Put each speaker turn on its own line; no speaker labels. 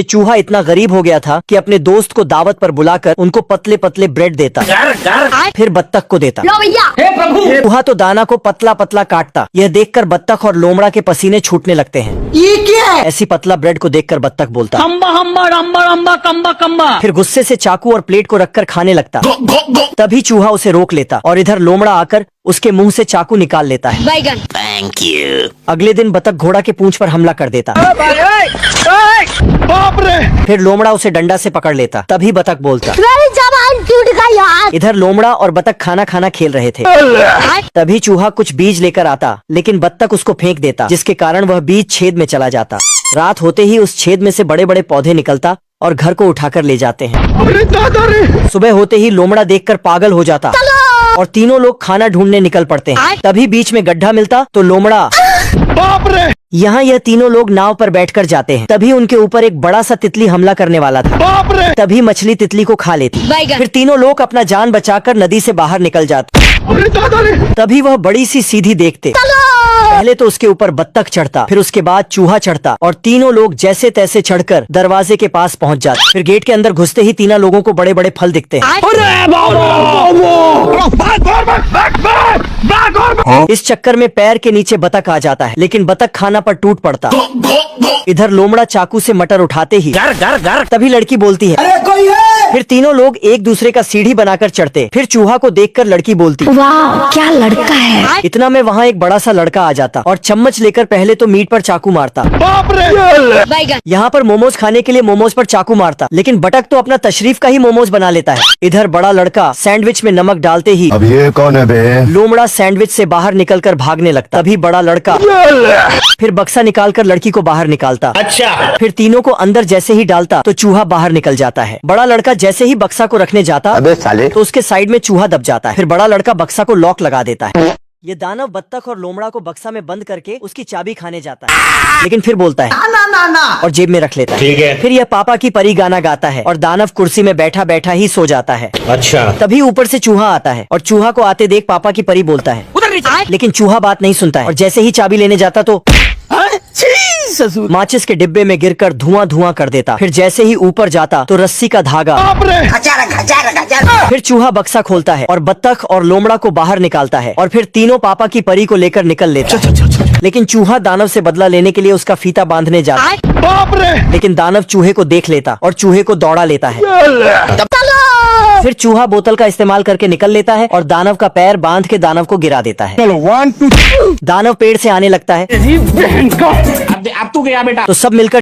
ये चूहा इतना गरीब हो गया था कि अपने दोस्त को दावत पर बुलाकर उनको पतले पतले ब्रेड देता, फिर बत्तख को देता। चूहा तो दाना को पतला पतला काटता। यह देखकर बत्तख और लोमड़ा के पसीने छूटने लगते हैं।
ये क्या है?
ऐसी पतला ब्रेड को देखकर बत्तख बोलता,
हम्बा हम्बा रम्बा रम्बा कम्बा कम्बा।
फिर गुस्से से चाकू और प्लेट को रखकर खाने लगता। तभी चूहा उसे रोक लेता और इधर लोमड़ा आकर उसके मुंह से चाकू निकाल लेता है।
Thank you.
अगले दिन बत्तख घोड़ा के पूंछ पर हमला कर देता।
बाप रे!
फिर लोमड़ा उसे डंडा से पकड़ लेता। तभी बत्तख बोलता,
मेरी जबान टूट गई यार।
इधर लोमड़ा और बत्तख खाना खाना खेल रहे थे। तभी चूहा कुछ बीज लेकर आता, लेकिन बत्तख उसको फेंक देता, जिसके कारण वह बीज छेद में चला जाता। रात होते ही उस छेद में से बड़े बड़े पौधे निकलता और घर को उठाकर ले जाते हैं।
अरे दादा रे!
सुबह होते ही लोमड़ा देखकर पागल हो जाता और तीनों लोग खाना ढूंढने निकल पड़ते हैं। तभी बीच में गड्ढा मिलता तो लोमड़ा,
बाप रे!
यहाँ यह तीनों लोग नाव पर बैठकर जाते हैं। तभी उनके ऊपर एक बड़ा सा तितली हमला करने वाला था।
बाप रे!
तभी मछली तितली को खा लेती। फिर तीनों लोग अपना जान बचाकर नदी से बाहर निकल जाते।
अरे दादा रे!
तभी वह बड़ी सी सीधी देखते। पहले तो उसके ऊपर बत्तख चढ़ता, फिर उसके बाद चूहा चढ़ता और तीनों लोग जैसे तैसे चढ़कर दरवाजे के पास पहुंच जाते। फिर गेट के अंदर घुसते ही तीनों लोगों को बड़े बड़े फल दिखते हैं। इस चक्कर में पैर के नीचे बतख आ जाता है, लेकिन बतख खाना पर टूट पड़ता। इधर लोमड़ा चाकू से मटर उठाते ही तभी लड़की बोलती है,
अरे कोई है!
फिर तीनों लोग एक दूसरे का सीढ़ी बनाकर चढ़ते। फिर चूहा को देखकर लड़की बोलती,
वाह क्या लड़का है।
इतना में वहाँ एक बड़ा सा लड़का आ जाता और चम्मच लेकर पहले तो मीट पर चाकू मारता।
बाप रे!
यहाँ पर मोमोज खाने के लिए मोमोज पर चाकू मारता, लेकिन बतख तो अपना तशरीफ का ही मोमोज बना लेता है। इधर बड़ा लड़का सैंडविच में नमक डालते ही
अब ये कौन है बे?
लोमड़ा सैंडविच से बाहर निकलकर भागने लगता। तभी बड़ा लड़का फिर बक्सा निकालकर लड़की को बाहर निकालता।
अच्छा।
फिर तीनों को अंदर जैसे ही डालता तो चूहा बाहर निकल जाता है। बड़ा लड़का जैसे ही बक्सा को रखने जाता
अबे साले!
तो उसके साइड में चूहा दब जाता है। फिर बड़ा लड़का बक्सा को लॉक लगा देता है। ये दानव बत्तख और लोमड़ा को बक्सा में बंद करके उसकी चाबी खाने जाता है, लेकिन फिर बोलता है ना और जेब में रख लेता है।
ठीक है।
फिर यह पापा की परी गाना गाता है और दानव कुर्सी में बैठा बैठा ही सो जाता है।
अच्छा।
तभी ऊपर से चूहा आता है और चूहा को आते देख पापा की परी बोलता है, लेकिन चूहा बात नहीं सुनता है और जैसे ही चाबी लेने जाता तो माचिस के डिब्बे में गिरकर धुआं धुआं कर देता। फिर जैसे ही ऊपर जाता तो रस्सी का धागा।
बाप रे!
फिर चूहा बक्सा खोलता है और बत्तख और लोमड़ा को बाहर निकालता है और फिर तीनों पापा की परी को लेकर निकल लेता है। लेकिन चूहा दानव से बदला लेने के लिए उसका फीता बांधने जाता है,
बाप रे!
लेकिन दानव चूहे को देख लेता और चूहे को दौड़ा लेता है। फिर चूहा बोतल का इस्तेमाल करके निकल लेता है और दानव का पैर बांध के दानव को गिरा देता है।
चलो 1 2
दानव पेड़ से आने लगता है
अब तू गया बेटा।
तो सब मिलकर